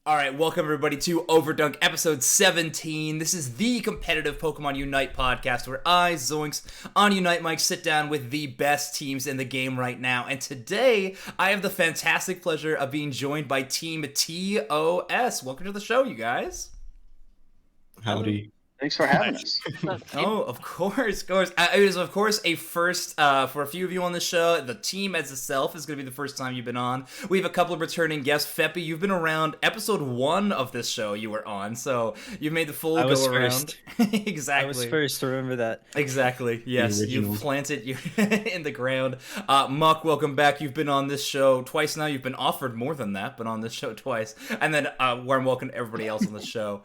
Alright, welcome everybody to Overdunk episode 17. This is the competitive Pokemon Unite podcast where I, Zoinks, on Unite Mike, sit down with the best teams in the game right now. And today, I have the fantastic pleasure of being joined by Team ToS. Welcome to the show, you guys. Howdy. Thanks for having us. Oh, of course. It is, of course, a first for a few of you on the show. The team as itself is going to be the first time you've been on. We have a couple of returning guests. Feppy, you've been around. Episode 1 of this show you were on, so you've made the full go-around. Exactly. I was first, remember that. Exactly, yes. You planted you in the ground. Muck, welcome back. You've been on this show twice now. You've been offered more than that, but on this show twice. And then warm welcome to everybody else on the show.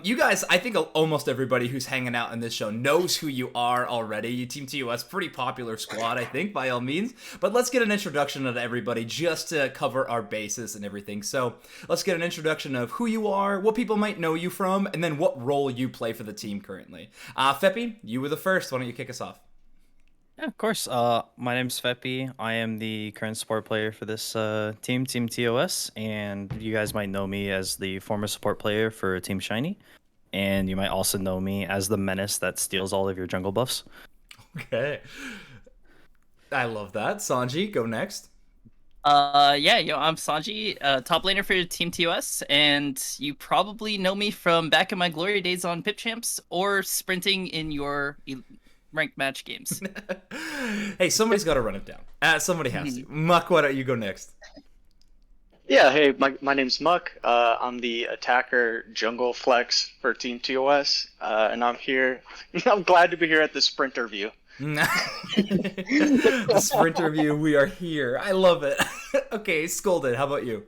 You guys, I think almost everybody who's hanging out in this show knows who you are already. Team ToS, pretty popular squad, I think, by all means. But let's get an introduction of everybody just to cover our bases and everything. So let's get an introduction of who you are, what people might know you from, and then what role you play for the team currently. Feppy, you were the first. Why don't you kick us off? Yeah, of course. My name's Feppy. I am the current support player for this Team ToS, and you guys might know me as the former support player for Team Shiny. And you might also know me as the menace that steals all of your jungle buffs. Okay. I love that. Sanji, go next. I'm Sanji, top laner for Team ToS, and you probably know me from back in my glory days on Pip Champs or sprinting in your ranked match games. Hey, somebody's got to run it down. Somebody has to. Muck, why don't you go next? Yeah, hey, my name's Muck. I'm the attacker jungle flex for Team ToS, and I'm here. I'm glad to be here at the Sprinter View. The Sprinter View, we are here. I love it. Okay, Scolded, how about you?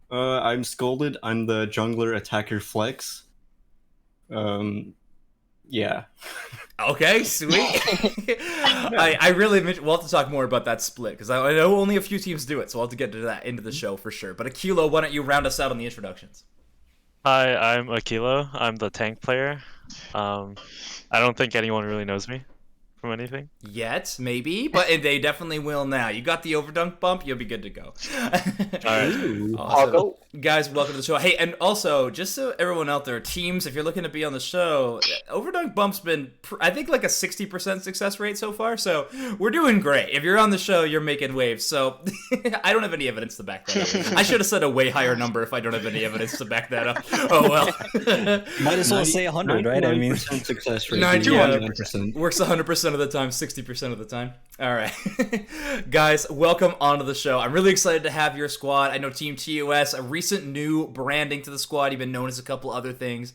I'm Scolded. I'm the jungler attacker flex. Yeah. Okay, sweet. I really we'll have to talk more about that split because I know only a few teams do it, so I'll have to get to that into the show for sure. But Akilo, why don't you round us out on the introductions? Hi, I'm Akilo. I'm the tank player. I don't think anyone really knows me from anything. Yet, maybe, but they definitely will now. You got the Overdunk bump, you'll be good to go. All right. Awesome. I'll go. Guys, welcome to the show. Hey, and also, just so everyone out there, teams, if you're looking to be on the show, Overdunk bump's been, I think, like a 60% success rate so far, so we're doing great. If you're on the show, you're making waves, so I don't have any evidence to back that up. I should have said a way higher number if I don't have any evidence to back that up. Oh, well. Might as well say 100, right? I mean, success rate. 91%. Works 100% of the time, 60% of the time. All right. Guys, welcome onto the show. I'm really excited to have your squad. I know Team ToS, a recent new branding to the squad. You've been known as a couple other things.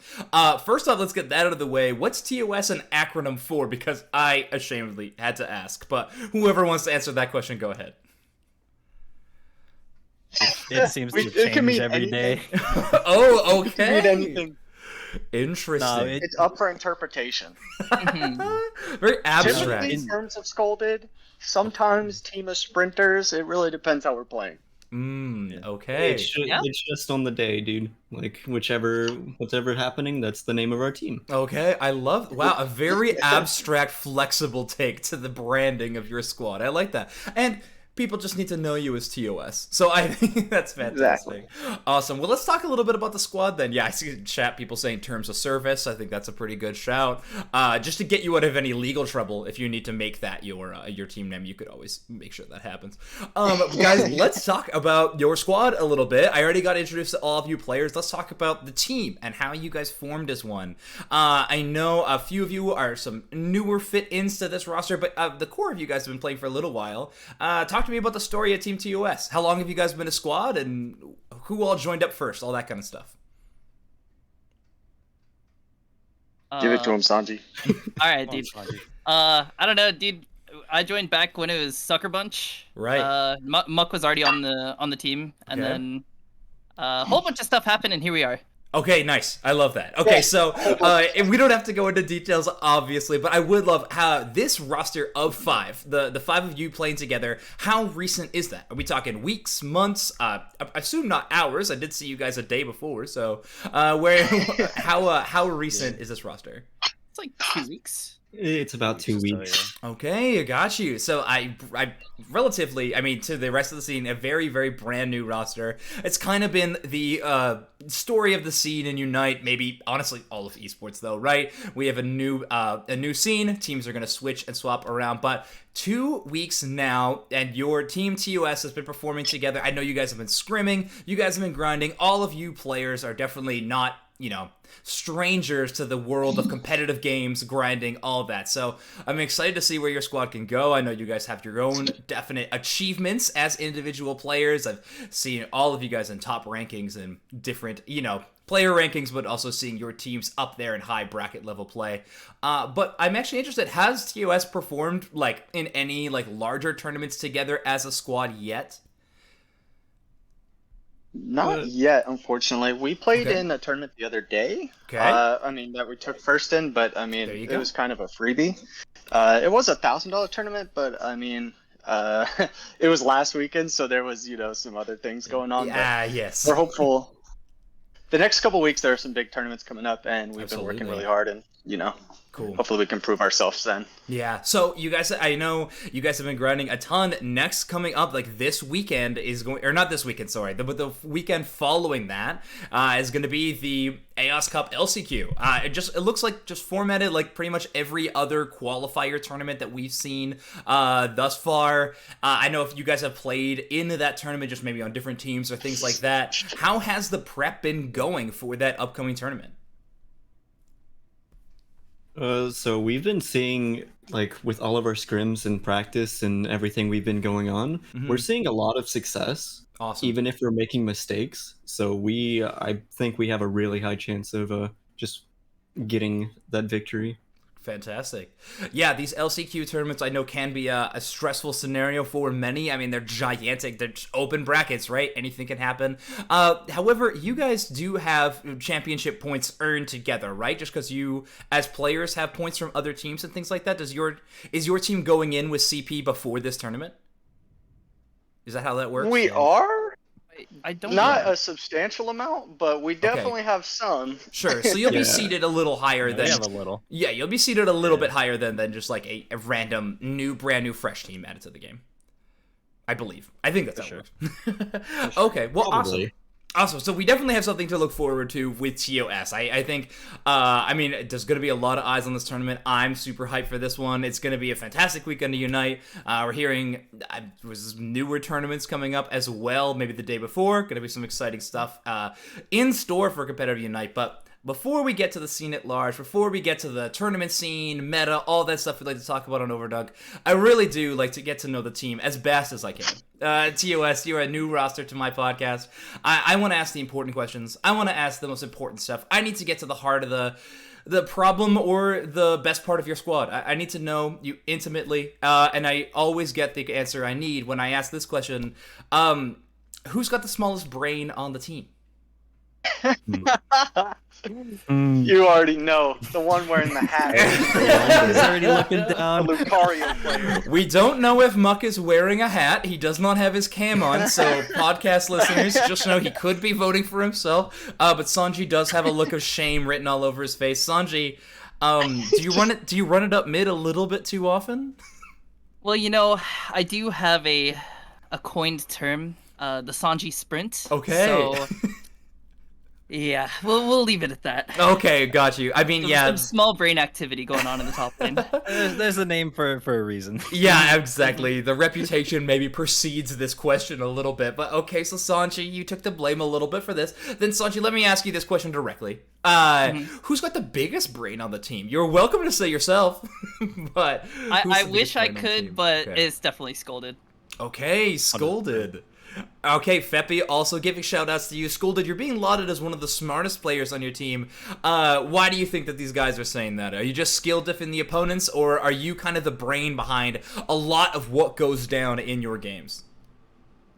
First off, let's get that out of the way. What's ToS an acronym for? Because I ashamedly had to ask. But whoever wants to answer that question, go ahead. it seems to change every day. Oh, It can mean okay. anything. Interesting. No, It's up for interpretation. Very abstract. Typically, in terms of Scolded, sometimes team of sprinters. It really depends how we're playing. Okay. It's just on the day, dude. Like whatever happening, that's the name of our team. Okay, I love, wow, a very abstract, flexible take to the branding of your squad. I like that. And people just need to know you as ToS. So I think that's fantastic. Exactly. Awesome. Well, let's talk a little bit about the squad then. Yeah, I see in chat people saying terms of service. I think that's a pretty good shout. Just to get you out of any legal trouble, if you need to make that your team name, you could always make sure that happens. Guys, let's talk about your squad a little bit. I already got introduced to all of you players. Let's talk about the team and how you guys formed as one. I know a few of you are some newer fit-ins to this roster, but the core of you guys have been playing for a little while. Talk to me about the story of Team ToS. How long have you guys been a squad, and who all joined up first? All that kind of stuff. Give it to him, Sanji. All right, dude. I don't know, dude. I joined back when it was Sucker Bunch. Right. Muck was already on the team, and then a whole bunch of stuff happened, and here we are. Okay, nice. I love that. Okay, so we don't have to go into details, obviously, but I would love how this roster of 5, the 5 of you playing together, how recent is that? Are we talking weeks, months? I assume not hours. I did see you guys a day before, so how recent is this roster? It's like 2 weeks. It's about 2 So, weeks. Okay, I got you. So I relatively, I mean, to the rest of the scene, a very, very brand new roster. It's kind of been the story of the scene in Unite. Maybe honestly, all of esports though, right? We have a new scene. Teams are gonna switch and swap around, but 2 weeks now, and your team TOS has been performing together. I know you guys have been scrimming. You guys have been grinding. All of you players are definitely not, strangers to the world of competitive games, grinding, all that. So I'm excited to see where your squad can go. I know you guys have your own definite achievements as individual players. I've seen all of you guys in top rankings and different, player rankings, but also seeing your teams up there in high bracket level play. But I'm actually interested, has TOS performed in any larger tournaments together as a squad yet? Not yet, unfortunately. We played Okay. in a tournament the other day. Okay. That we took first in, but There you it go. was kind of a freebie. It was $1,000 tournament, but it was last weekend, so there was some other things going on. But Yes. we're hopeful. The next couple weeks, there are some big tournaments coming up, and we've been working Absolutely. really hard, and Cool. hopefully we can prove ourselves then. Yeah, so you guys, I know you guys have been grinding a ton. Next coming up, this weekend is going, or not this weekend, sorry, but the weekend following that is going to be the Aos Cup Lcq. It looks like just formatted like pretty much every other qualifier tournament that we've seen thus far. I know if you guys have played in that tournament, just maybe on different teams or things like that. How has the prep been going for that upcoming tournament? So we've been seeing, with all of our scrims and practice and everything we've been going on, we're seeing a lot of success, Awesome. even if we're making mistakes. So I think we have a really high chance of just getting that victory. Fantastic. Yeah, these LCQ tournaments I know can be a stressful scenario for many. I mean, they're gigantic. They're just open brackets, right? Anything can happen. However, you guys do have championship points earned together, right? Just because you, as players, have points from other teams and things like that. Is your team going in with CP before this tournament? Is that how that works? We are I don't not know. a substantial amount, but we definitely have some. Sure. So you'll be Yeah. seated a little higher Yeah, than we have a little. Yeah, you'll be seated a little bit higher than just like a random brand new fresh team added to the game. I believe. I think that's how it works. Okay, well, Probably. Awesome. So we definitely have something to look forward to with TOS. I think, there's going to be a lot of eyes on this tournament. I'm super hyped for this one. It's going to be a fantastic weekend to unite. We're hearing was newer tournaments coming up as well, maybe the day before. Going to be some exciting stuff in store for competitive unite. But before we get to the scene at large, before we get to the tournament scene, meta, all that stuff we like to talk about on Overdunk, I really do like to get to know the team as best as I can. TOS, you're a new roster to my podcast. I want to ask the important questions. I want to ask the most important stuff. I need to get to the heart of the problem or the best part of your squad. I need to know you intimately, and I always get the answer I need when I ask this question. Who's got the smallest brain on the team? You already know, the one wearing the hat. He's already looking The down. Lucario player. We don't know if Muck is wearing a hat. He does not have his cam on, so podcast listeners just know he could be voting for himself. But Sanji does have a look of shame written all over his face. Sanji, do you run it up mid a little bit too often? Well, I do have a coined term, the Sanji Sprint. Okay. So, yeah, we'll leave it at that. Okay, got you. I mean, yeah. Some small brain activity going on in the top lane. There's a name for a reason. Yeah, exactly. The reputation maybe precedes this question a little bit. But okay, so Sanji, you took the blame a little bit for this. Then Sanji, let me ask you this question directly. Who's got the biggest brain on the team? You're welcome to say yourself, but who's I the wish biggest I brain on the team? could, but Okay. it's definitely Scolded. Okay, Scolded. Okay, Feppy, also giving shout-outs to you. Scolded, you're being lauded as one of the smartest players on your team. Why do you think that these guys are saying that? Are you just skill diffing the opponents, or are you kind of the brain behind a lot of what goes down in your games?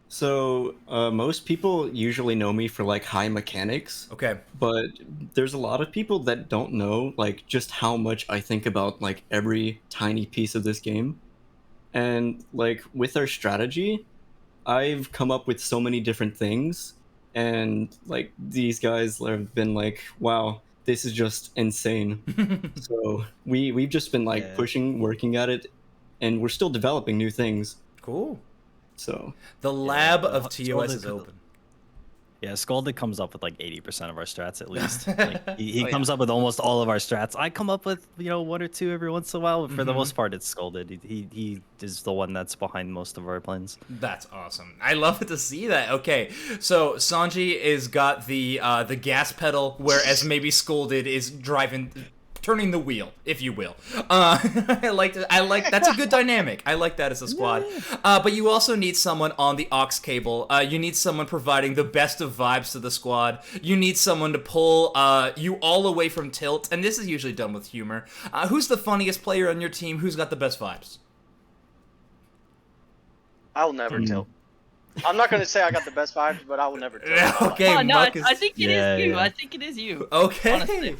So most people usually know me for high mechanics, Okay. but there's a lot of people that don't know just how much I think about every tiny piece of this game. And with our strategy, I've come up with so many different things, and these guys have been wow, this is just insane. So we've just been like Yeah. pushing, working at it, and we're still developing new things. Cool. So The lab the of hot TOS shoulder is could- open. Yeah, Scalded comes up with like 80% of our strats at least. Like, he Oh, yeah. comes up with almost all of our strats. I come up with, one or two every once in a while, but for the Mhm. most part, it's Scalded. He is the one that's behind most of our plans. That's awesome. I love to see that. Okay, so Sanji is got the gas pedal, whereas maybe Scolded is turning the wheel, if you will. I like that's a good dynamic. I like that as a squad. But you also need someone on the aux cable. You need someone providing the best of vibes to the squad. You need someone to pull you all away from tilt, and this is usually done with humor. Who's the funniest player on your team? Who's got the best vibes? I'll never tilt. I'm not gonna say I got the best vibes, but I will never tilt. Okay, Oh, no, Muck is... I think it is Yeah, you. yeah. I think it is you. Okay. Honestly.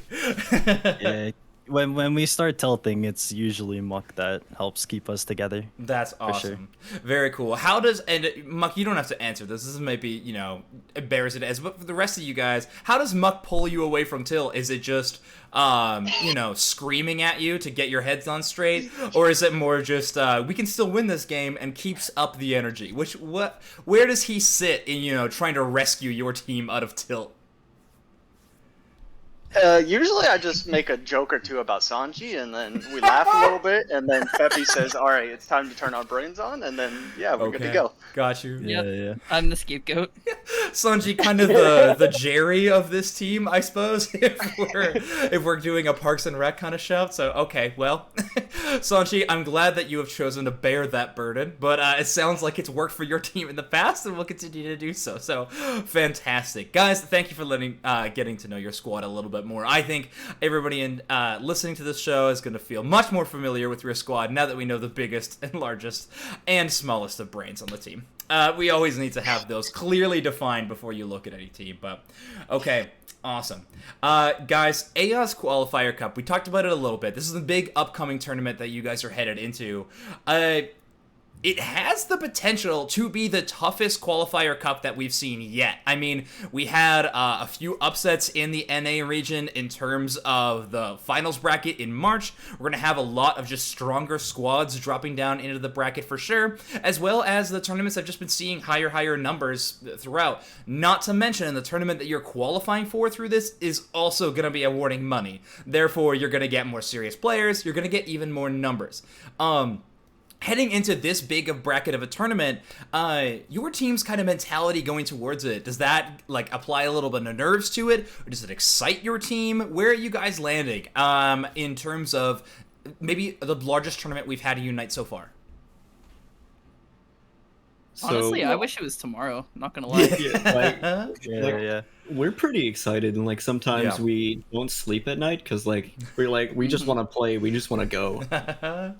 Yeah, when we start tilting, it's usually Muck that helps keep us together. That's sure. awesome. Very cool. How does, and Muck, you don't have to answer this. This is maybe, embarrassing as, but for the rest of you guys, how does Muck pull you away from tilt? Is it just, screaming at you to get your heads on straight? Or is it more just, we can still win this game and keeps up the energy? Where does he sit in, trying to rescue your team out of tilt? Usually I just make a joke or two about Sanji, and then we laugh a little bit, and then Peppy says, "All right, it's time to turn our brains on," and then we're good to go. Got you. Yep. Yeah. I'm the scapegoat. Sanji, kind of the Jerry of this team, I suppose, if we're doing a Parks and Rec kind of shout. So okay, well, Sanji, I'm glad that you have chosen to bear that burden, but it sounds like it's worked for your team in the past, and will continue to do so. So fantastic, guys! Thank you for getting to know your squad a little bit more. I think everybody listening to this show is going to feel much more familiar with your squad now that we know the biggest and largest and smallest of brains on the team. We always need to have those clearly defined before you look at any team, but okay, awesome. Guys, Aos Qualifier Cup, we talked about it a little bit. This is the big upcoming tournament that you guys are headed into. It has the potential to be the toughest qualifier cup that we've seen yet. I mean, we had a few upsets in the NA region in terms of the finals bracket in March. We're going to have a lot of just stronger squads dropping down into the bracket for sure, as well as the tournaments I've just been seeing higher numbers throughout. Not to mention, the tournament that you're qualifying for through this is also going to be awarding money. Therefore, you're going to get more serious players. You're going to get even more numbers. Heading into this big of bracket of a tournament, your team's kind of mentality going towards it, does that apply a little bit of nerves to it, or does it excite your team? Where are you guys landing in terms of maybe the largest tournament we've had at Unite so far? Honestly, I wish it was tomorrow. Not gonna lie. Yeah. we're pretty excited, and sometimes we don't sleep at night because we just want to play, we just want to go. Yeah.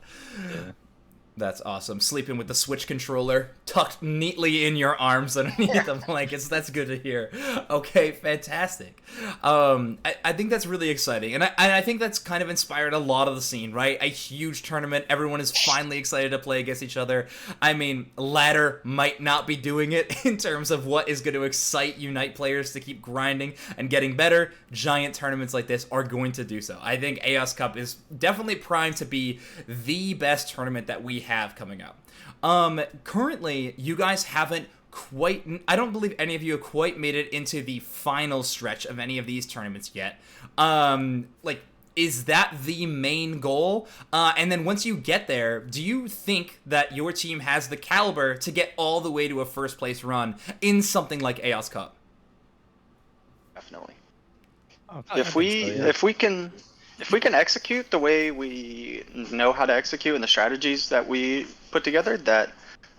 That's awesome. Sleeping with the Switch controller tucked neatly in your arms underneath the blankets. That's good to hear. Okay, fantastic. I think that's really exciting. And I think that's kind of inspired a lot of the scene, right? A huge tournament. Everyone is finally excited to play against each other. I mean, Ladder might not be doing it in terms of what is going to excite Unite players to keep grinding and getting better. Giant tournaments like this are going to do so. I think Aos Cup is definitely primed to be the best tournament that we have coming up. Currently, you guys haven't I don't believe any of you have quite made it into the final stretch of any of these tournaments yet. Is that the main goal? And then once you get there, do you think that your team has the caliber to get all the way to a first place run in something like Aos Cup? Definitely. Oh, If we can execute the way we know how to execute and the strategies that we put together, that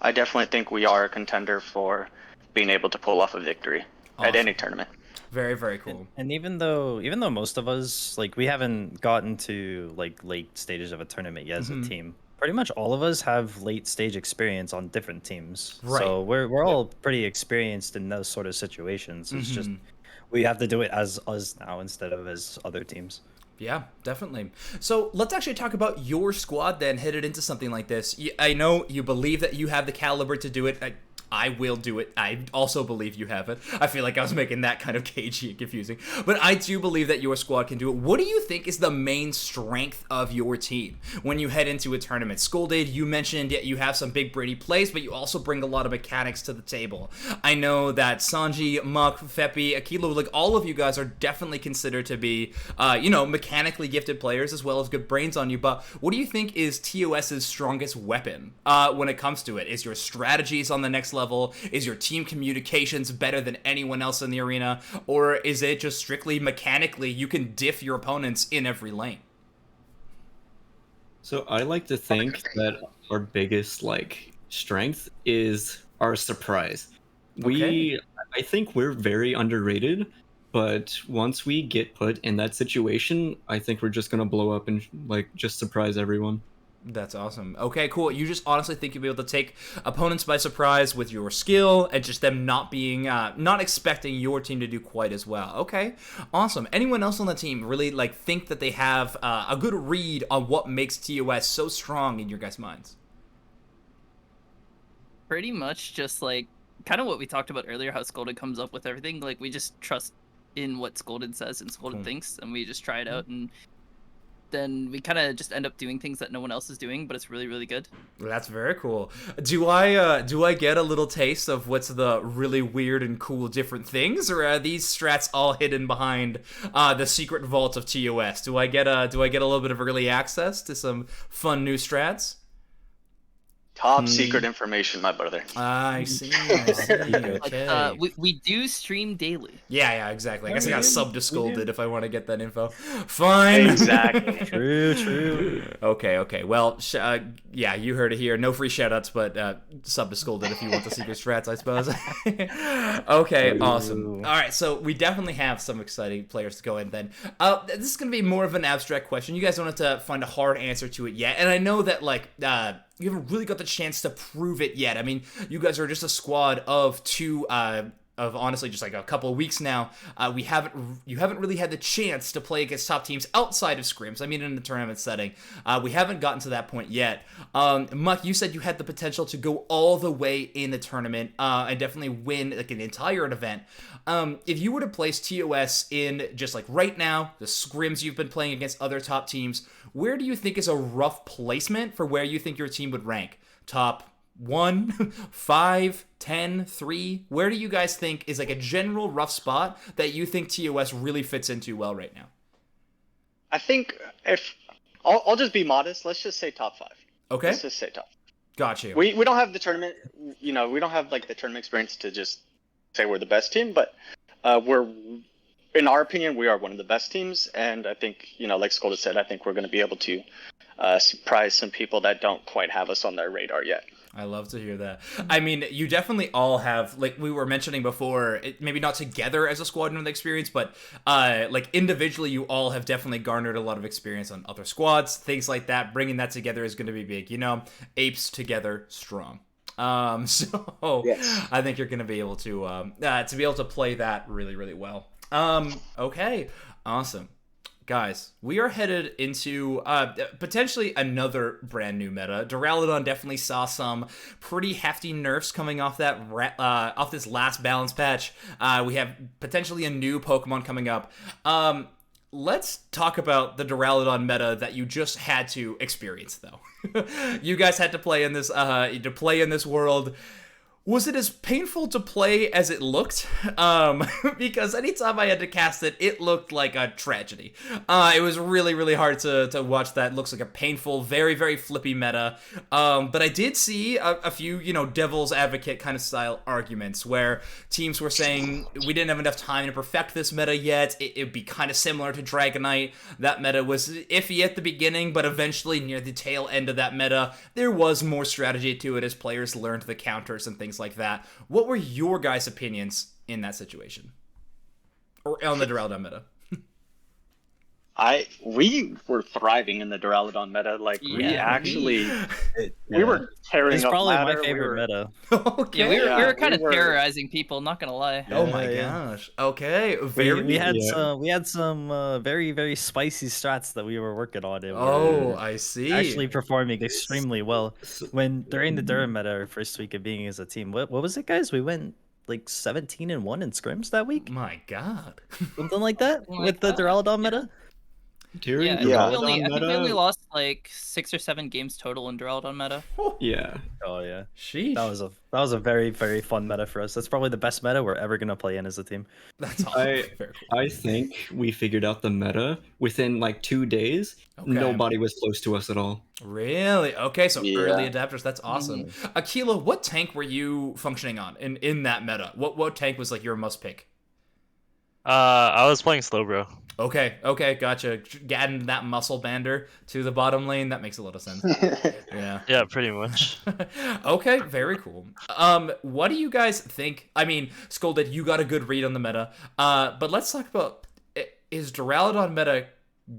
I definitely think we are a contender for being able to pull off a victory at any tournament. Very, very cool. And even though most of us we haven't gotten to late stages of a tournament yet as a team, pretty much all of us have late stage experience on different teams. Right. So we're all pretty experienced in those sort of situations. It's just we have to do it as us now instead of as other teams. Yeah, definitely. So let's actually talk about your squad then headed into something like this. I know you believe that you have the caliber to do it. I will do it. I also believe you have it. I feel like I was making that kind of cagey and confusing. But I do believe that your squad can do it. What do you think is the main strength of your team when you head into a tournament? Scolded, you mentioned you have some big Brady plays, but you also bring a lot of mechanics to the table. I know that Sanji, Muck, Feppy, Akilo, like all of you guys are definitely considered to be, mechanically gifted players as well as good brains on you. But what do you think is ToS's strongest weapon when it comes to it? Is your strategies on the next level? Is your team communications better than anyone else in the arena? Or is it just strictly mechanically you can diff your opponents in every lane? So I like to think that our biggest strength is our surprise. Okay. I think we're very underrated, but once we get put in that situation, I think we're just gonna blow up and just surprise everyone. That's awesome. Okay, cool. You just honestly think you'll be able to take opponents by surprise with your skill and just them not being, not expecting your team to do quite as well. Okay, awesome. Anyone else on the team really think that they have a good read on what makes ToS so strong in your guys' minds? Pretty much just kind of what we talked about earlier, how Scolded comes up with everything. We just trust in what Scolded says and Scolded thinks, and we just try it out, and then we kind of just end up doing things that no one else is doing, but it's really, really good. That's very cool. Do I get a little taste of what's the really weird and cool different things, or are these strats all hidden behind the secret vault of ToS? Do I get a little bit of early access to some fun new strats? Top secret information, my brother. I see. Okay. We do stream daily. Yeah, exactly. I guess I got sub to Scolded if I want to get that info. Fine. Exactly. True. Okay. Well, yeah, you heard it here. No free shoutouts, but sub to Scolded if you want the secret strats, I suppose. Okay, awesome. All right, so we definitely have some exciting players to go in then. This is going to be more of an abstract question. You guys don't have to find a hard answer to it yet, and I know that, you haven't really got the chance to prove it yet. I mean, you guys are just a squad of two, of honestly just a couple of weeks now. You haven't really had the chance to play against top teams outside of scrims. I mean, in the tournament setting, we haven't gotten to that point yet. Muck, you said you had the potential to go all the way in the tournament and definitely win an entire event. If you were to place ToS in just right now, the scrims you've been playing against other top teams, where do you think is a rough placement for where you think your team would rank? Top 1, 5, 10, 3? Where do you guys think is a general rough spot that you think ToS really fits into well right now? I think if I'll just be modest. Let's just say top 5. Okay. Let's just say top 5. Got you. We don't have the tournament. We don't have the tournament experience to just say we're the best team, but we're, in our opinion, we are one of the best teams, and I think like Scolded said, I think we're going to be able to surprise some people that don't quite have us on their radar yet. I love to hear that. I mean, you definitely all have, we were mentioning before, maybe not together as a squad with experience, but individually, you all have definitely garnered a lot of experience on other squads, things like that. Bringing that together is going to be big. Apes together strong. So yes. I think you're going to be able to play that really, really well. Okay, awesome. Guys, we are headed into potentially another brand new meta. Doraleon definitely saw some pretty hefty nerfs coming off that off this last balance patch. We have potentially a new Pokemon coming up. Let's talk about the Doraleon meta that you just had to experience, though. You guys had to play in this world. Was it as painful to play as it looked? Because anytime I had to cast it, it looked like a tragedy. It was really, really hard to watch that. It looks like a painful, very, very flippy meta. But I did see a few, devil's advocate kind of style arguments where teams were saying we didn't have enough time to perfect this meta yet. It'd be kind of similar to Dragonite. That meta was iffy at the beginning, but eventually near the tail end of that meta, there was more strategy to it as players learned the counters and things like that. What were your guys' opinions in that situation? Or on the Doraleon meta? We were thriving in the Duraludon meta. Like we Yeah. actually we Yeah. were tearing It's up probably ladder. my favorite we were, meta. Okay. Yeah, we Yeah, were kind we of were- terrorizing people. Not gonna lie. Oh my Yeah. gosh. Okay. Very. We had Yeah. some very very spicy strats that we were working on. It Oh, were I see. actually performing extremely well. When during the Durham meta, our first week of being as a team, what was it, guys? We went like 17-1 in scrims that week, My God. something like that, Oh my with the gosh, Duraludon yeah. meta. During Yeah, Yeah. I think we Duraludon only meta, lost like 6 or 7 games total in Duraludon meta. yeah. Oh yeah, Sheesh. that was a very very fun meta for us. That's probably the best meta we're ever gonna play in as a team. That's awesome. Very cool. I think we figured out the meta within like 2 days. Okay. Nobody was close to us at all. Really? Okay, so Yeah. early adapters. That's awesome. Aquila, what tank were you functioning on in that meta? What tank was like your must pick? I was playing slow, bro. Okay, gotcha. Adding that muscle bander to the bottom lane, that makes a lot of sense. Yeah. Yeah, pretty much. Okay, very cool. What do you guys think? I mean, Scolded, you got a good read on the meta. But let's talk about, is Duraludon meta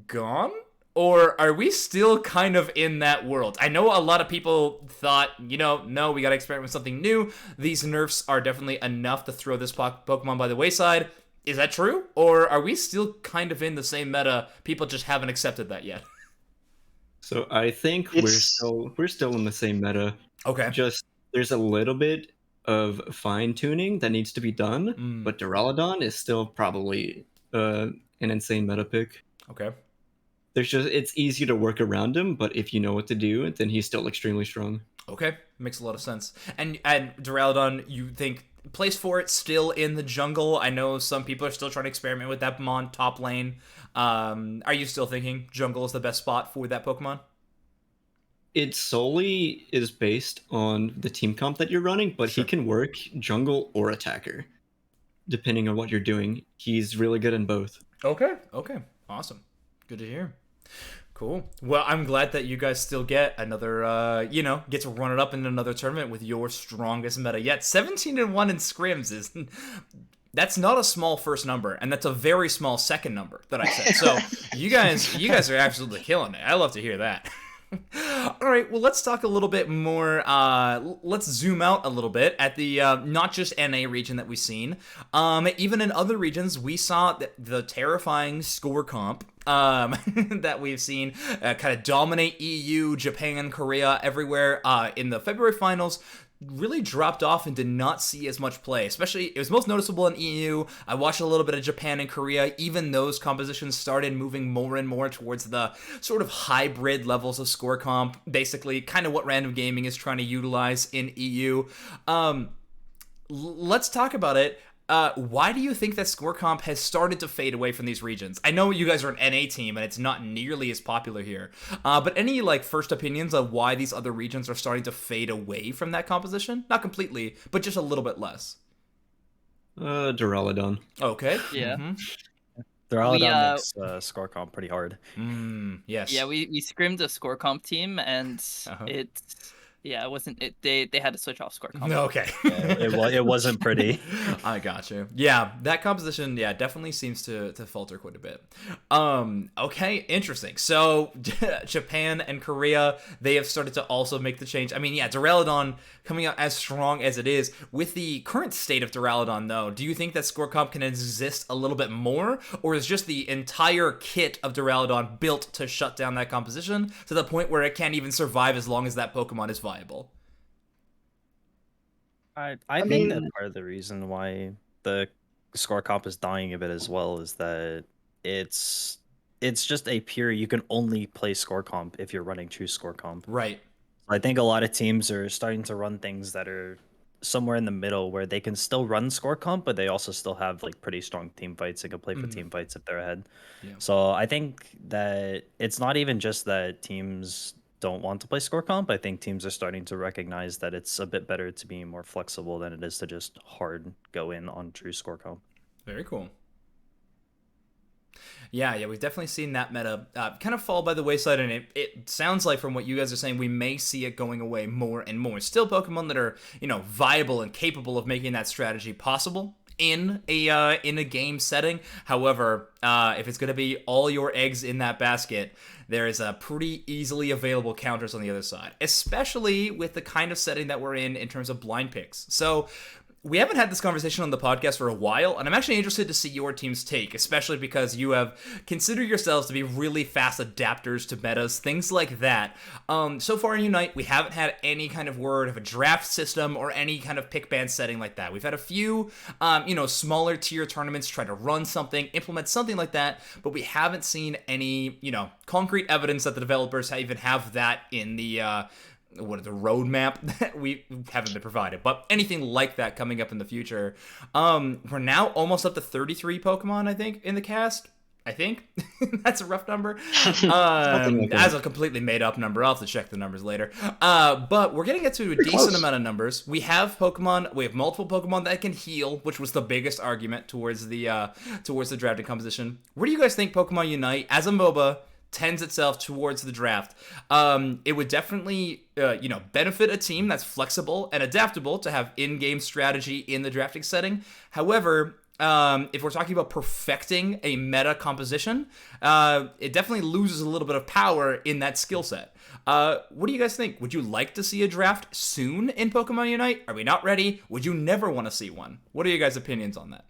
gone? Or are we still kind of in that world? I know a lot of people thought, no, we gotta experiment with something new. These nerfs are definitely enough to throw this Pokemon by the wayside. Is that true? Or are we still kind of in the same meta? People just haven't accepted that yet. So I think It's- we're still in the same meta. Okay. Just there's a little bit of fine tuning that needs to be done, Mm. but Duraludon is still probably an insane meta pick. Okay. It's easy to work around him, but if you know what to do, then he's still extremely strong. Okay. Makes a lot of sense. And Duraludon, you think place for it still in the jungle? I know some people are still trying to experiment with that Pokemon top lane. Are you still thinking jungle is the best spot for that Pokemon? It solely is based on the team comp that you're running, but Sure. he can work jungle or attacker, depending on what you're doing. He's really good in both. Okay. Awesome. Good to hear. Cool. Well, I'm glad that you guys still get another, get to run it up in another tournament with your strongest meta yet. 17-1 in scrims is, that's not a small first number, and that's a very small second number that I said. So you guys are absolutely killing it. I love to hear that. All right, well, let's talk a little bit more. Let's zoom out a little bit at the not just NA region that we've seen. Even in other regions, we saw the terrifying score comp that we've seen kind of dominate EU, Japan, Korea, everywhere in the February finals. Really dropped off and did not see as much play. Especially, it was most noticeable in EU. I watched a little bit of Japan and Korea. Even those compositions started moving more and more towards the sort of hybrid levels of score comp. Basically, kind of what random gaming is trying to utilize in EU. Let's talk about it. Why do you think that score comp has started to fade away from these regions? I know you guys are an NA team and it's not nearly as popular here, but any first opinions on why these other regions are starting to fade away from that composition? Not completely, but just a little bit less. Duraludon. Okay. Yeah. Duraludon makes score comp pretty hard. Yes. Yeah, we scrimmed a score comp team, and Uh-huh. it wasn't it. They had to switch off score comp. Okay. It wasn't pretty. I got you. Yeah, that composition, definitely seems to falter quite a bit. Okay, interesting. So Japan and Korea, they have started to also make the change. I mean, Duraludon coming out as strong as it is. With the current state of Duraludon, though, do you think that score comp can exist a little bit more, or is just the entire kit of Duraludon built to shut down that composition to the point where it can't even survive as long as that Pokemon is viable? I think mean- that part of the reason why the score comp is dying a bit as well is that it's just a pure, you can only play score comp if you're running true score comp. Right. I think a lot of teams are starting to run things that are somewhere in the middle where they can still run score comp, but they also still have pretty strong team fights and can play for team fights if they're ahead. Yeah. So I think that it's not even just that teams don't want to play score comp. I think teams are starting to recognize that it's a bit better to be more flexible than it is to just hard go in on true score comp. Very cool. Yeah, we've definitely seen that meta kind of fall by the wayside, and it sounds like from what you guys are saying, we may see it going away more and more. Still Pokemon that are, viable and capable of making that strategy possible in a game setting. However, if it's going to be all your eggs in that basket, there is a pretty easily available counters on the other side, especially with the kind of setting that we're in terms of blind picks. So we haven't had this conversation on the podcast for a while, and I'm actually interested to see your team's take, especially because you have considered yourselves to be really fast adapters to metas, things like that. So far in Unite, we haven't had any kind of word of a draft system or any kind of pick ban setting like that. We've had a few, smaller tier tournaments try to run something, implement something like that, but we haven't seen any, concrete evidence that the developers even have that in the roadmap that we haven't been provided, but anything like that coming up in the future. We're now almost up to 33 Pokemon, I think, in the cast. I think that's a rough number. As a completely made up number. I'll have to check the numbers later. But we're getting to a decent amount of numbers. We have multiple Pokemon that can heal, which was the biggest argument towards the drafting composition. Where do you guys think Pokemon Unite as a MOBA tends itself towards the draft? It would definitely, benefit a team that's flexible and adaptable to have in-game strategy in the drafting setting. However, if we're talking about perfecting a meta composition, it definitely loses a little bit of power in that skill set. What do you guys think? Would you like to see a draft soon in Pokemon Unite? Are we not ready? Would you never want to see one? What are you guys' opinions on that?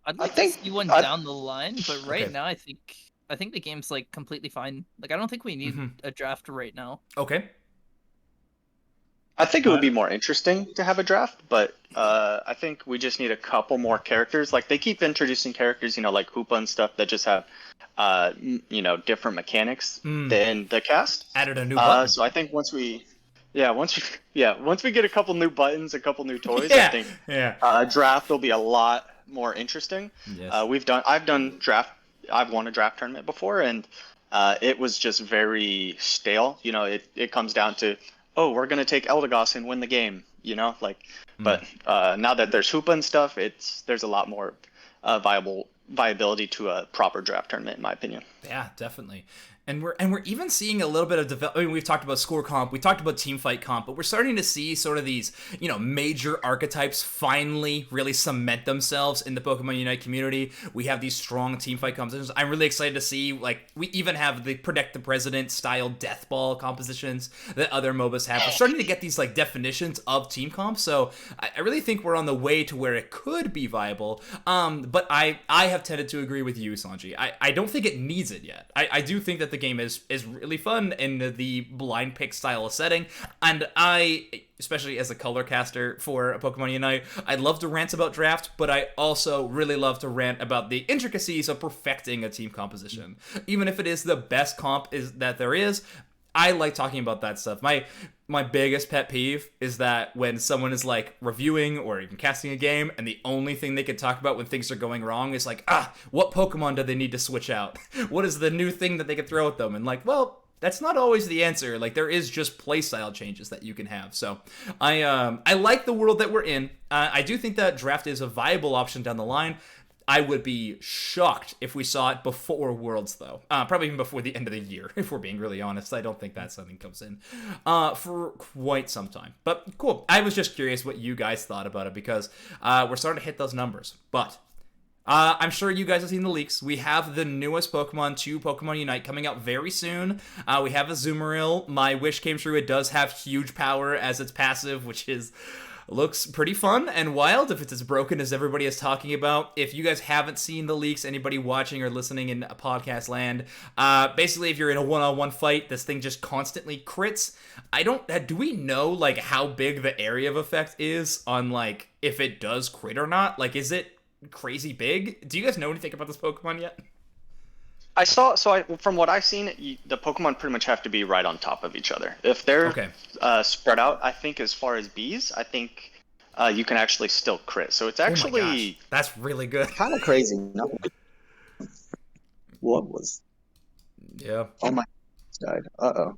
I'd like to see one down the line, but right now I think the game's like completely fine. Like I don't think we need a draft right now. Okay. I think it would be more interesting to have a draft, but I think we just need a couple more characters. Like they keep introducing characters, like Hoopa and stuff that just have different mechanics than the cast. Added a new button. So I think once we get a couple new buttons, a couple new toys, I think a draft will be a lot more interesting. Yes. I've won a draft tournament before, and it was just very stale. It comes down to, we're gonna take Eldegoss and win the game. But now that there's Hoopa and stuff, there's a lot more viability to a proper draft tournament, in my opinion. Yeah, definitely. And we're even seeing a little bit of development. I mean, we've talked about score comp, we talked about team fight comp, but we're starting to see sort of these, major archetypes finally really cement themselves in the Pokemon Unite community. We have these strong team fight compositions. I'm really excited to see, we even have the Protect the President style Death Ball compositions that other MOBAs have. We're starting to get these, definitions of team comp, so I really think we're on the way to where it could be viable. But I have tended to agree with you, Sanji. I don't think it needs it yet. I do think that the game is really fun in the blind pick style of setting, and I, especially as a color caster for Pokemon Unite, I'd love to rant about draft, but I also really love to rant about the intricacies of perfecting a team composition. Even if it is the best comp that there is, I like talking about that stuff. My biggest pet peeve is that when someone is reviewing or even casting a game, and the only thing they can talk about when things are going wrong is what Pokemon do they need to switch out? What is the new thing that they could throw at them? And well, that's not always the answer. There is just playstyle changes that you can have. So I like the world that we're in. I do think that draft is a viable option down the line. I would be shocked if we saw it before Worlds, though. Probably even before the end of the year, if we're being really honest. I don't think that something comes in for quite some time. But cool. I was just curious what you guys thought about it, because we're starting to hit those numbers. But I'm sure you guys have seen the leaks. We have the newest Pokemon to Pokemon Unite coming out very soon. We have Azumarill. My wish came true. It does have huge power as its passive, which looks pretty fun and wild if it's as broken as everybody is talking about. If you guys haven't seen the leaks, anybody watching or listening in a podcast land, basically if you're in a one-on-one fight, this thing just constantly crits. Do we know how big the area of effect is on if it does crit or not? Is it crazy big? Do you guys know anything about this Pokemon yet? From what I've seen, the Pokemon pretty much have to be right on top of each other. If they're spread out, I think as far as bees, I think you can actually still crit. So it's actually... Oh my gosh, that's really good. Kind of crazy. No. What was... Yeah. Oh my... Died. Uh-oh.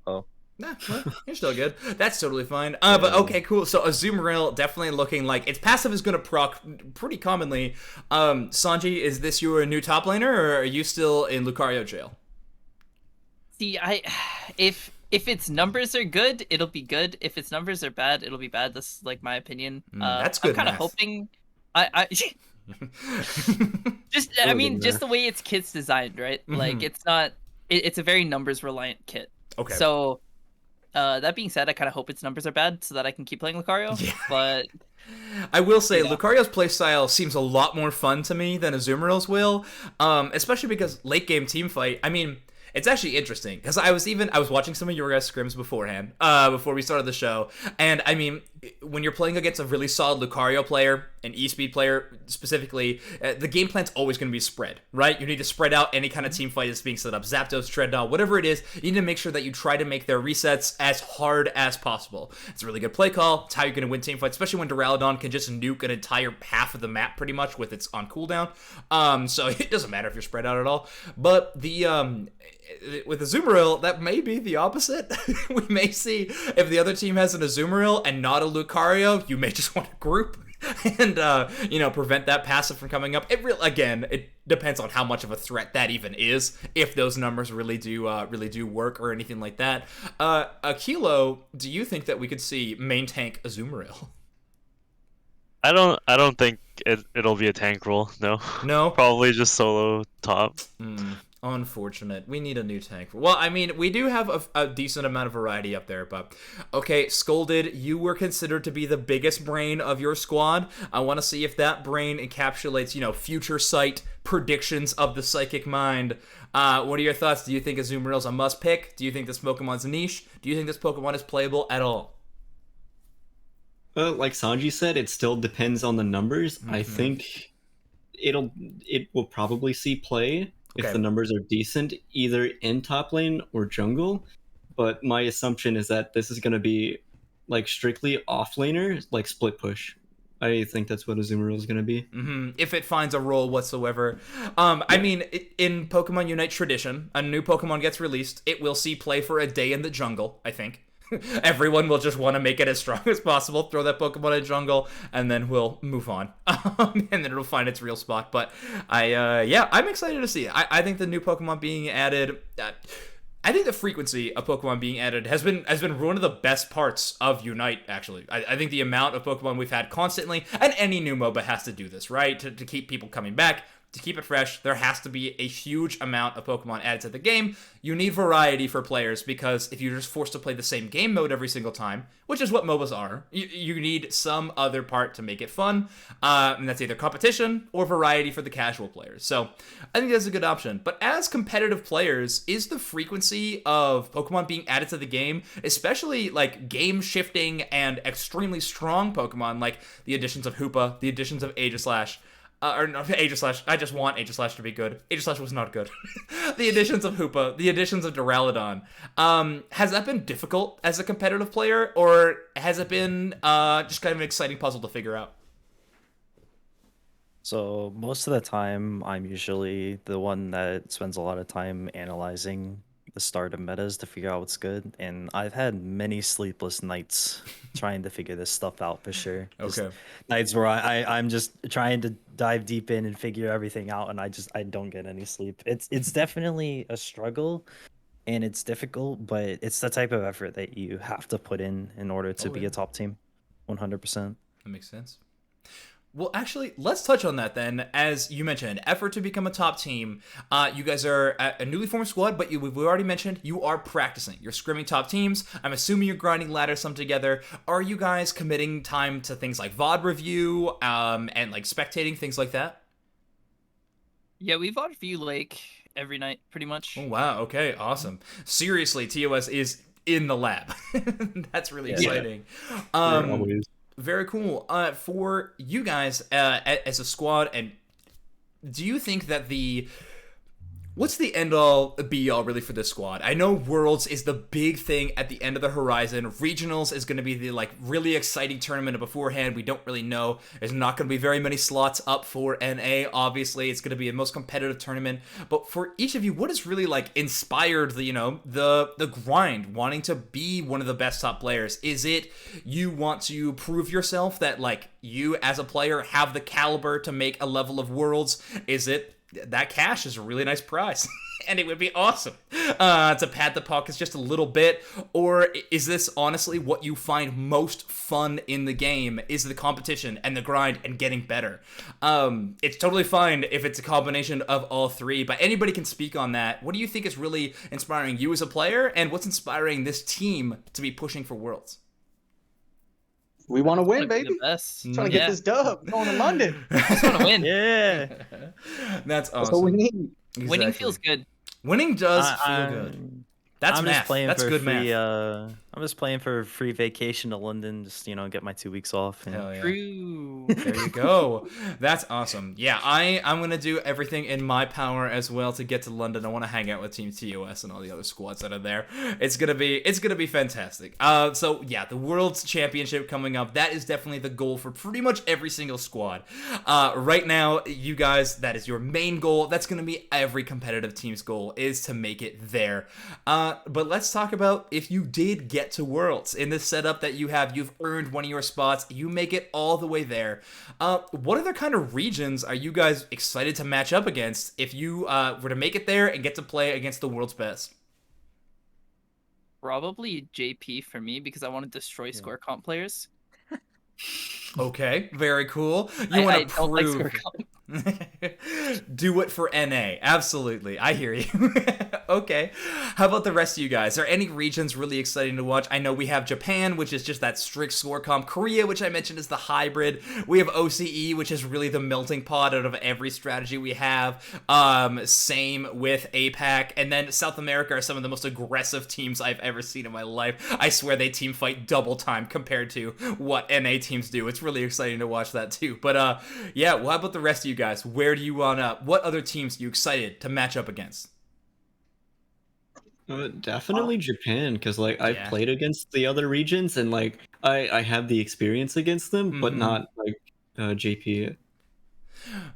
Oh. Nah, well, you're still good. That's totally fine. But okay, cool. So Azumarill definitely looking like its passive is going to proc pretty commonly. Sanji, is this your new top laner, or are you still in Lucario jail? See, if if its numbers are good, it'll be good. If its numbers are bad, it'll be bad. That's like my opinion. That's good I'm kind of math. hoping. I I mean, just the way its kit's designed, right? Like it's not. It's a very numbers reliant kit. Okay. So, that being said, I kind of hope its numbers are bad so that I can keep playing Lucario. Yeah. But I will say, Yeah. Lucario's playstyle seems a lot more fun to me than Azumarill's will, especially because late game team fight. I mean, it's actually interesting because I was watching some of your guys' scrims beforehand, before we started the show, and I mean, when you're playing against a really solid Lucario player, an E-Speed player specifically, the game plan's always going to be spread, right? You need to spread out any kind of team fight that's being set up, Zapdos, Treadnought, whatever it is. You need to make sure that you try to make their resets as hard as possible. It's a really good play call. It's how you're going to win team fights, especially when Doraleon can just nuke an entire half of the map pretty much with its on cooldown. So it doesn't matter if you're spread out at all. But with Azumarill, that may be the opposite. We may see if the other team has an Azumarill and not a Lucario, you may just want to group and prevent that passive from coming up. It depends on how much of a threat that even is, if those numbers really do work or anything like that. Akilo, do you think that we could see main tank Azumarill? I don't think it'll be a tank role. No. Probably just solo top. Unfortunate. We need a new tank. Well, I mean, we do have a decent amount of variety up there, but okay, Scolded, you were considered to be the biggest brain of your squad. I want to see if that brain encapsulates, future sight predictions of the psychic mind. What are your thoughts? Do you think Azumarill's a must pick? Do you think this Pokemon's niche? Do you think this Pokemon is playable at all? Like Sanji said, it still depends on the numbers. I think it will probably see play if the numbers are decent, either in top lane or jungle. But my assumption is that this is going to be like strictly offlaner, like split push. I think that's what Azumarill is going to be. If it finds a role whatsoever. I mean, in Pokemon Unite tradition, a new Pokemon gets released, it will see play for a day in the jungle, I think. Everyone will just want to make it as strong as possible, throw that Pokemon in jungle, and then we'll move on. And then it'll find its real spot. But I'm excited to see it. I think the new Pokemon being added, I think the frequency of Pokemon being added has been one of the best parts of Unite, actually. I think the amount of Pokemon we've had constantly, and any new MOBA has to do this, right? To keep people coming back. To keep it fresh, there has to be a huge amount of Pokemon added to the game. You need variety for players, because if you're just forced to play the same game mode every single time, which is what MOBAs are, you need some other part to make it fun, and that's either competition or variety for the casual players. So I think that's a good option. But as competitive players, is the frequency of Pokemon being added to the game, especially like game-shifting and extremely strong Pokemon, like the additions of Hoopa, the additions of Aegislash, or no, Aegislash. I just want Aegislash to be good. Aegislash was not good. The additions of Hoopa, the additions of Doraleon. Has that been difficult as a competitive player, or has it been just kind of an exciting puzzle to figure out? So most of the time, I'm usually the one that spends a lot of time analyzing the start of metas to figure out what's good, and I've had many sleepless nights trying to figure this stuff out for sure. Just nights where I'm just trying to dive deep in and figure everything out, and I don't get any sleep. It's definitely a struggle, and it's difficult, but it's the type of effort that you have to put in order to be a top team. 100%. That makes sense. Well, actually, let's touch on that then. As you mentioned, effort to become a top team. You guys are a newly formed squad, but we've already mentioned you are practicing. You're scrimming top teams. I'm assuming you're grinding ladder some together. Are you guys committing time to things like VOD review and like spectating, things like that? Yeah, we VOD review like every night, pretty much. Oh, wow. Okay, awesome. Seriously, ToS is in the lab. That's really exciting. Always. Very cool. For you guys as a squad, and do you think that what's the end-all, be-all really for this squad? I know Worlds is the big thing at the end of the horizon. Regionals is going to be the like really exciting tournament beforehand. We don't really know. There's not going to be very many slots up for NA, obviously. It's going to be a most competitive tournament. But for each of you, what has really like inspired the grind, wanting to be one of the best top players? Is it you want to prove yourself that like you as a player have the caliber to make a level of Worlds? Is it that cash is a really nice prize? and it would be awesome to pad the pockets just a little bit. Or is this honestly what you find most fun in the game, is the competition and the grind and getting better? It's totally fine if it's a combination of all three, but anybody can speak on that. What do you think is really inspiring you as a player, and what's inspiring this team to be pushing for Worlds? We want to win, Wanna be baby. the best. Trying to get this dub. We're going to London. Just want to win. Yeah. That's awesome. That's what we need. Winning Exactly. feels good. Winning does feel good. That's I'm math. just playing That's for good free, math. I'm just playing for a free vacation to London. Just get my 2 weeks off. Hell yeah. True. There you go. That's awesome. Yeah, I'm gonna do everything in my power as well to get to London. I want to hang out with Team ToS and all the other squads that are there. It's gonna be fantastic. So yeah, the World's Championship coming up. That is definitely the goal for pretty much every single squad. Right now, you guys, that is your main goal. That's gonna be every competitive team's goal, is to make it there. But let's talk about if you did get to Worlds in this setup that you have. You've earned one of your spots. You make it all the way there. What other kind of regions are you guys excited to match up against if you were to make it there and get to play against the world's best? Probably JP for me, because I want to destroy score comp players. Okay, very cool. You I want to don't like prove. score comp. Do it for NA. Absolutely. I hear you. Okay. How about the rest of you guys? Are any regions really exciting to watch? I know we have Japan, which is just that strict score comp. Korea, which I mentioned is the hybrid. We have OCE, which is really the melting pot out of every strategy we have. Same with APAC. And then South America are some of the most aggressive teams I've ever seen in my life. I swear they team fight double time compared to what NA teams do. It's really exciting to watch that too. But yeah, well, how about the rest of you guys? Where do you want up? What other teams are you excited to match up against? Definitely Japan, because like I've Yeah. played against the other regions and like I have the experience against them, but Mhm. not like JP.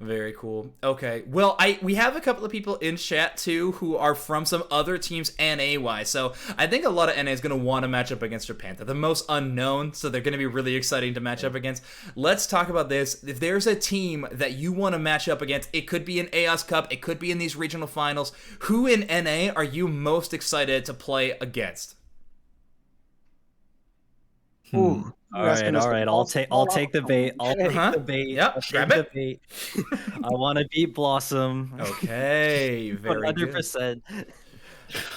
Very cool. Okay. Well, we have a couple of people in chat too who are from some other teams NA-wise. So I think a lot of NA is going to want to match up against Japan. They're the most unknown, so they're going to be really exciting to match up against. Let's talk about this. If there's a team that you want to match up against, it could be in Aos Cup, it could be in these regional finals. Who in NA are you most excited to play against? Ooh, All right. I'll take the bait. I'll take Uh-huh. the bait. Yep, I'll take grab the it. bait. I want to beat Blossom. Okay, very good. 100%.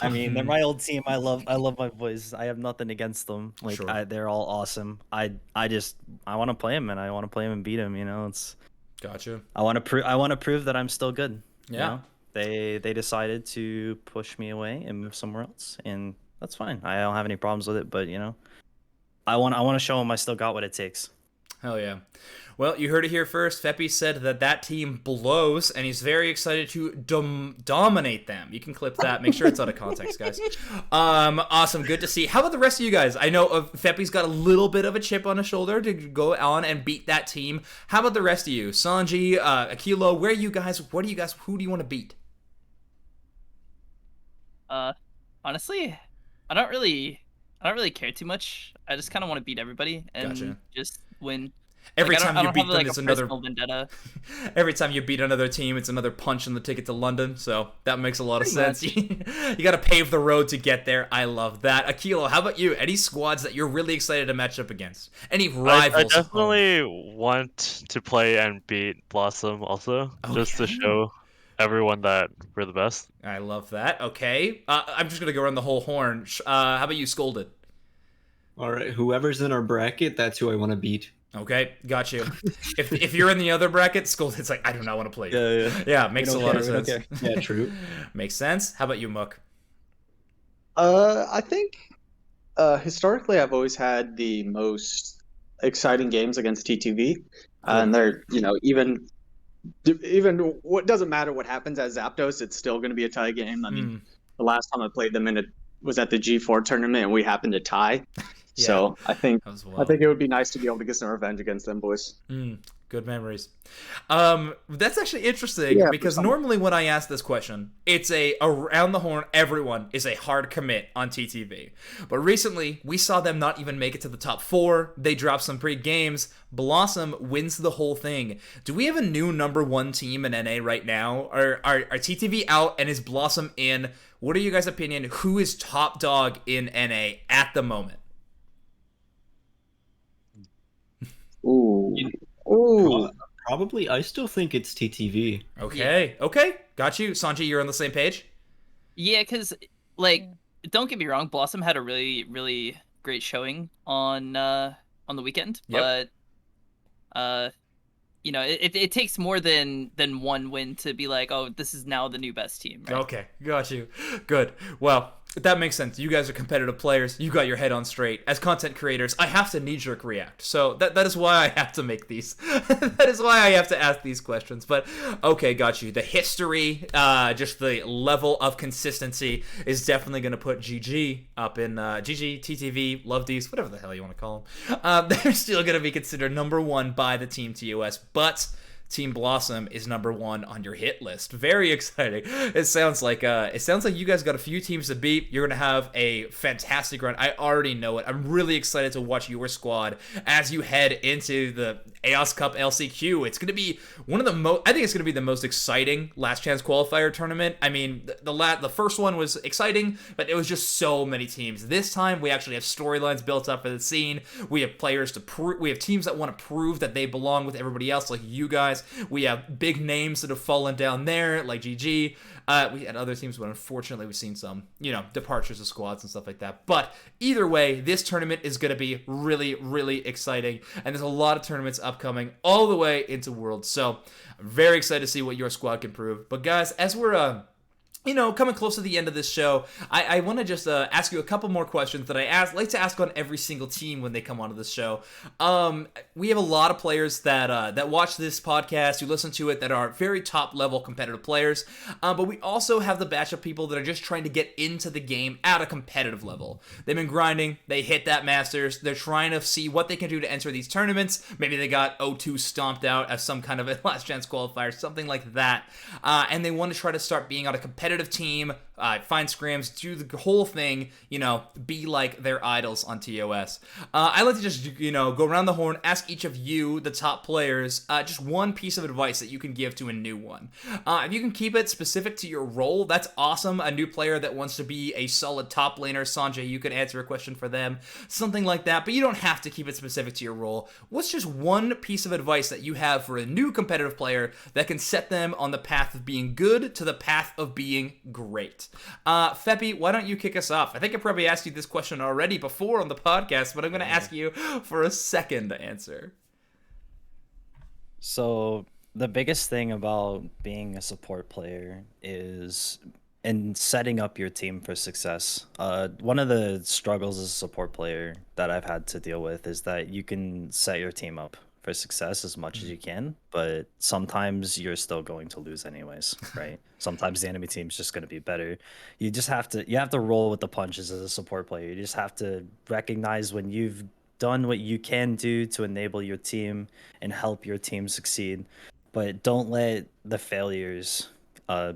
I mean, they're my old team. I love my boys. I have nothing against them. Like Sure. they're all awesome. I want to play them, and I want to play them and beat them. It's Gotcha. I want to prove that I'm still good. Yeah. They decided to push me away and move somewhere else, and that's fine. I don't have any problems with it. But I want to show them I still got what it takes. Hell yeah. Well, you heard it here first. Feppy said that team blows, and he's very excited to dominate them. You can clip that. Make sure it's out of context, guys. Awesome. Good to see. How about the rest of you guys? I know Feppy's got a little bit of a chip on his shoulder to go on and beat that team. How about the rest of you? Sanji, Akilo, where are you guys? What do you guys? Who do you want to beat? Honestly, I don't really care too much. I just kind of want to beat everybody and Gotcha. just win. Every Like, I time don't you beat have, them, like, it's a another. personal vendetta. Every time you beat another team, it's another punch in the ticket to London. So that makes a lot of Pretty sense. You got to pave the road to get there. I love that. Akilo, how about you? Any squads that you're really excited to match up against? Any rivals? I definitely want to play and beat Blossom also, just to Okay. show everyone that we're the best. I love that. Okay. I'm just gonna go around the whole horn. How about you, Scolded? All right, whoever's in our bracket, that's who I want to beat. Okay, got you. If you're in the other bracket, Scolded's like, I do not want to play you. Yeah, makes a lot of sense. Yeah, true. Makes sense. How about you, Mook? I think historically I've always had the most exciting games against TTV, and they're even what doesn't matter what happens at Zapdos, it's still going to be a tie game. I mean, the last time I played them it was at the G4 tournament, and we happened to tie. Yeah. So I think That was I wild. think it would be nice to be able to get some revenge against them boys. Good memories. That's actually interesting Yeah, for because some- normally when I ask this question, it's a around the horn, everyone is a hard commit on TTV. But recently, we saw them not even make it to the top 4. They dropped some pretty games. Blossom wins the whole thing. Do we have a new number 1 team in NA right now? Are TTV out and is Blossom in? What are you guys' opinion? Who is top dog in NA at the moment? Ooh. Ooh. Probably, I still think it's TTV. Okay, okay, got you. Sanji, you're on the same page? Yeah, because like, don't get me wrong, Blossom had a really, really great showing on the weekend, Yep. but you know, it takes more than one win to be like, oh, this is now the new best team, right? Okay, got you. Good. Well, that makes sense. You guys are competitive players. You got your head on straight. As content creators, I have to knee-jerk react. So that is why I have to make these. That is why I have to ask these questions. But okay, got you. The history, just the level of consistency is definitely going to put GG up in GG, TTV, Love D's, whatever the hell you want to call them. They're still going to be considered number 1 by the Team TOS, but Team Blossom is number 1 on your hit list. Very exciting. It sounds like you guys got a few teams to beat. You're gonna have a fantastic run. I already know it. I'm really excited to watch your squad as you head into the Aos Cup Lcq. It's gonna be one of the most. I think it's gonna be the most exciting last chance qualifier tournament. I mean, the first one was exciting, but it was just so many teams. This time we actually have storylines built up for the scene. We have players to prove. We have teams that want to prove that they belong with everybody else, like you guys. We have big names that have fallen down there, like GG. We had other teams, but unfortunately we've seen some, departures of squads and stuff like that. But either way, this tournament is going to be really, really exciting. And there's a lot of tournaments upcoming all the way into Worlds. So I'm very excited to see what your squad can prove. But guys, as we're coming close to the end of this show, I want to just ask you a couple more questions that I like to ask on every single team when they come onto this show. We have a lot of players that watch this podcast, who listen to it, that are very top-level competitive players, but we also have the batch of people that are just trying to get into the game at a competitive level. They've been grinding, they hit that Masters, they're trying to see what they can do to enter these tournaments. Maybe they got O2 stomped out as some kind of a last-chance qualifier, something like that, and they want to try to start being on a competitive team, find scrims, do the whole thing, be like their idols on TOS. I like to just, go around the horn, ask each of you, the top players, just one piece of advice that you can give to a new one. If you can keep it specific to your role, that's awesome. A new player that wants to be a solid top laner, Sanjay, you could answer a question for them, something like that, but you don't have to keep it specific to your role. What's just one piece of advice that you have for a new competitive player that can set them on the path of being good to the path of being great? Feppy, why don't you kick us off? I think I probably asked you this question already before on the podcast, but I'm going to ask you for a second answer. So the biggest thing about being a support player is in setting up your team for success. One of the struggles as a support player that I've had to deal with is that you can set your team up for success as much as you can, but sometimes you're still going to lose anyways, right? Sometimes the enemy team's just going to be better. You have to roll with the punches as a support player. You just have to recognize when you've done what you can do to enable your team and help your team succeed, but don't let the failures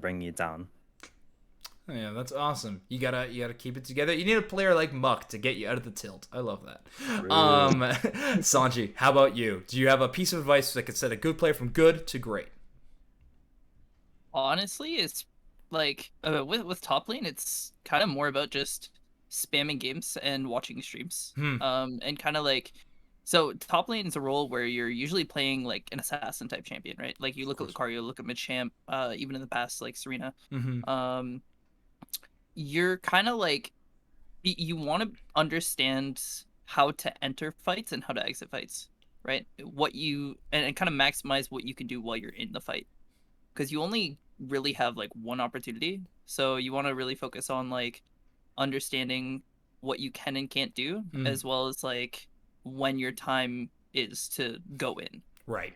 bring you down. Yeah, that's awesome. You gotta keep it together. You need a player like Muck to get you out of the tilt. I love that. Sanji, how about you? Do you have a piece of advice that could set a good player from good to great? Honestly, it's like with top lane, it's kind of more about just spamming games and watching streams. And kind of like, so top lane is a role where you're usually playing like an assassin type champion, right? Like you look at Lucario, look at Machamp, even in the past like Serena. You're kind of like, you want to understand how to enter fights and how to exit fights, right? And kind of maximize what you can do while you're in the fight, because you only really have like one opportunity. So you want to really focus on like understanding what you can and can't do, as well as like when your time is to go in. Right.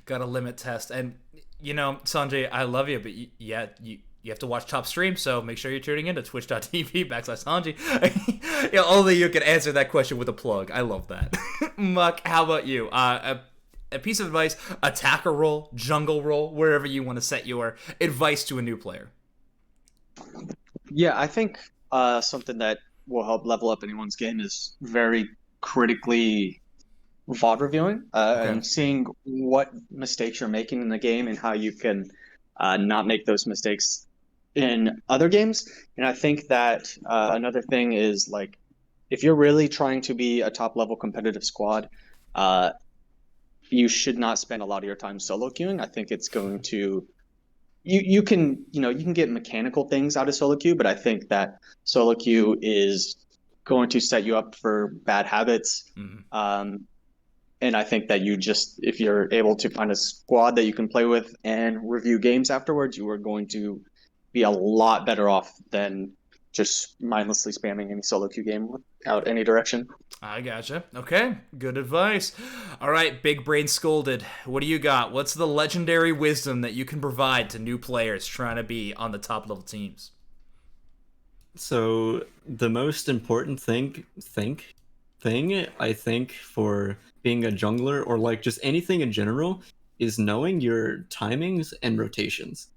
Got to limit test. And Sanjay, I love you, but you have to watch top stream, so make sure you're tuning in to twitch.tv/Sanji. Only you can answer that question with a plug. I love that. Muck, how about you? a piece of advice, attacker role, jungle role, wherever you want to set your advice to a new player. Yeah, I think something that will help level up anyone's game is very critically VOD reviewing Okay. and seeing what mistakes you're making in the game and how you can not make those mistakes in other games. And I think that another thing is like if you're really trying to be a top level competitive squad, you should not spend a lot of your time solo queuing. I think it's going to you can you can get mechanical things out of solo queue, but I think that solo queue is going to set you up for bad habits. Mm-hmm. And I think that if you're able to find a squad that you can play with and review games afterwards, you are going to be a lot better off than just mindlessly spamming any solo queue game without any direction. I gotcha. Okay, good advice. All right, Big Brain Scolded. What do you got? What's the legendary wisdom that you can provide to new players trying to be on the top level teams? So the most important thing I think for being a jungler or like just anything in general is knowing your timings and rotations.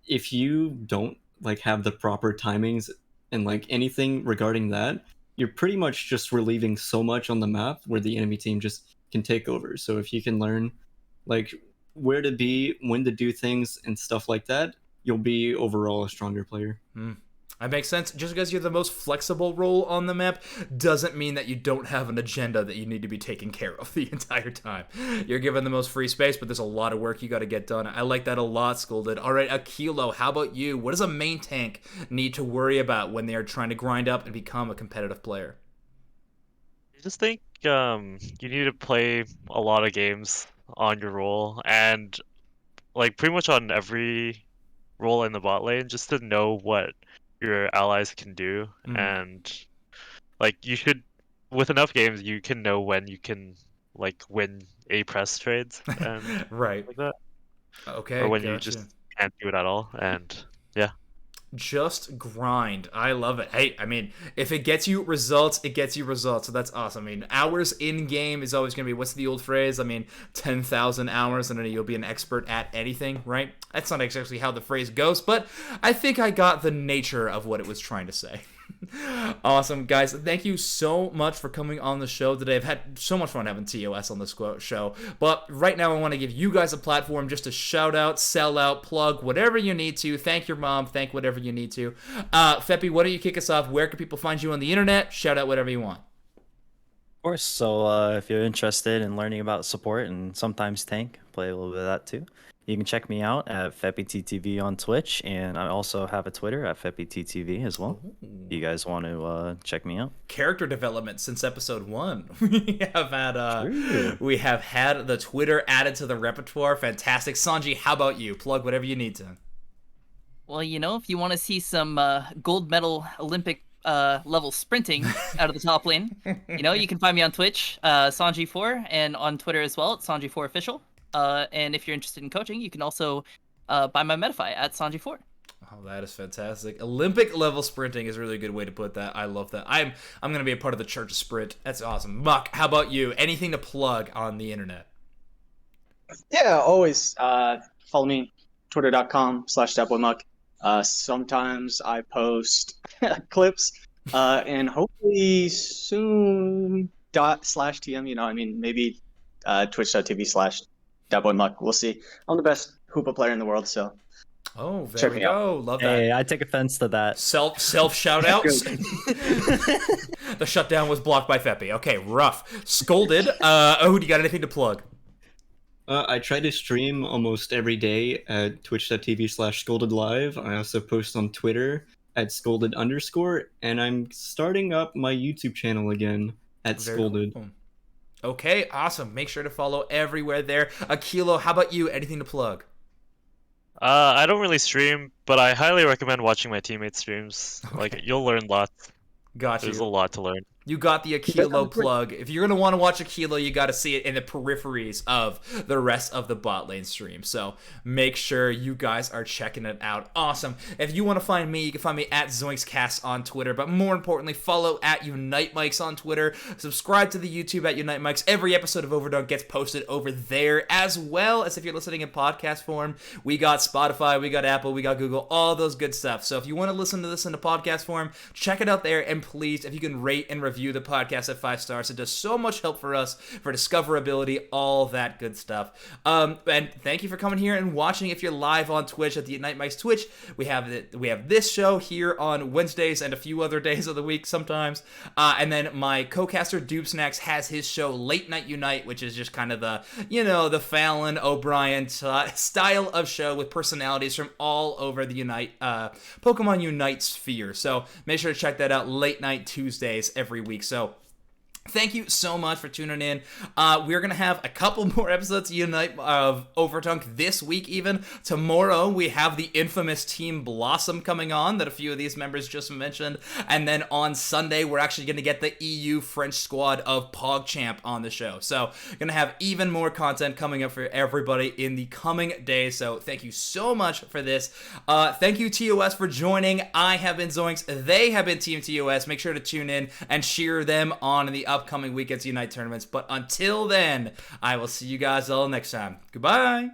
If you don't like have the proper timings and like anything regarding that, you're pretty much just relieving so much on the map where the enemy team just can take over. So if you can learn like where to be, when to do things and stuff like that, you'll be overall a stronger player. That makes sense. Just because you're the most flexible role on the map doesn't mean that you don't have an agenda that you need to be taking care of the entire time. You're given the most free space, but there's a lot of work you got to get done. I like that a lot, Scolded. All right, Akilo, how about you? What does a main tank need to worry about when they are trying to grind up and become a competitive player? I just think you need to play a lot of games on your role and like pretty much on every role in the bot lane just to know what your allies can do. And like you should, with enough games, you can know when you can like win A press trades and right, like that. Okay, or when gotcha. you just can't do it at all. And yeah, just grind. I love it. Hey, I mean, if it gets you results, it gets you results. So that's awesome. I mean, hours in game is always going to be, what's the old phrase? I mean, 10,000 hours and then you'll be an expert at anything, right? That's not exactly how the phrase goes, but I think I got the nature of what it was trying to say. Awesome, guys. Thank you so much for coming on the show today. I've had so much fun having ToS on this show. But right now, I want to give you guys a platform just to shout out, sell out, plug, whatever you need to. Thank your mom. Thank whatever you need to. Feppy, why don't you kick us off? Where can people find you on the internet? Shout out whatever you want. Of course. So if you're interested in learning about support and sometimes tank, play a little bit of that too. You can check me out at FeppyTTV on Twitch, and I also have a Twitter at FeppyTTV as well. If you guys want to check me out. Character development since episode 1. We have had the Twitter added to the repertoire. Fantastic. Sanji, how about you? Plug whatever you need to. Well, if you want to see some gold medal Olympic level sprinting out of the top lane, you can find me on Twitch, Sanji4, and on Twitter as well, it's Sanji4official. And if you're interested in coaching, you can also buy my Metafy at Sanji4. Oh, that is fantastic. Olympic level sprinting is a really good way to put that. I love that. I'm going to be a part of the Church of Sprint. That's awesome. Muck, how about you? Anything to plug on the internet? Yeah, always follow me, twitter.com/dabboymuck. Sometimes I post clips, and hopefully soon /TM, maybe twitch.tv/dabboymuck. We'll see. I'm the best Hoopa player in the world, so oh, there check we me go. out. Love that. Hey, I take offense to that. Self shout outs. The shutdown was blocked by Feppy. Okay, rough. Scolded. Do you got anything to plug? I try to stream almost every day at twitch.tv/scoldedlive. I also post on Twitter at scolded_, and I'm starting up my YouTube channel again at Very scolded. cool. Okay, awesome. Make sure to follow everywhere there. Akilo, how about you? Anything to plug? I don't really stream, but I highly recommend watching my teammates' streams. Okay. Like, you'll learn lots. Got There's you. a lot to learn. You got the Aquilo plug. If you're going to want to watch Aquilo, you got to see it in the peripheries of the rest of the bot lane stream. So make sure you guys are checking it out. Awesome. If you want to find me, you can find me at ZoinksCast on Twitter. But more importantly, follow at Unite Mics on Twitter. Subscribe to the YouTube at Unite Mics. Every episode of Overdunk gets posted over there, as well as if you're listening in podcast form. We got Spotify, we got Apple, we got Google, all those good stuff. So if you want to listen to this in the podcast form, check it out there. And please, if you can rate and review the podcast at 5 stars, it does so much help for us, for discoverability, all that good stuff. And thank you for coming here and watching. If you're live on Twitch at the Unite Mics Twitch, we have this show here on Wednesdays and a few other days of the week sometimes. And then my co-caster Doob Snacks has his show Late Night Unite, which is just kind of the, the Fallon O'Brien style of show with personalities from all over the Pokemon Unite sphere. So make sure to check that out, late night Tuesdays every week. So thank you so much for tuning in. We're going to have a couple more episodes of Overdunk this week even. Tomorrow, we have the infamous Team Blossom coming on that a few of these members just mentioned. And then on Sunday, we're actually going to get the EU French squad of PogChamp on the show. So, going to have even more content coming up for everybody in the coming days. So, thank you so much for this. Thank you, TOS, for joining. I have been Zoinks. They have been Team TOS. Make sure to tune in and cheer them on in the upcoming weekend's Unite tournaments. But until then, I will see you guys all next time. Goodbye.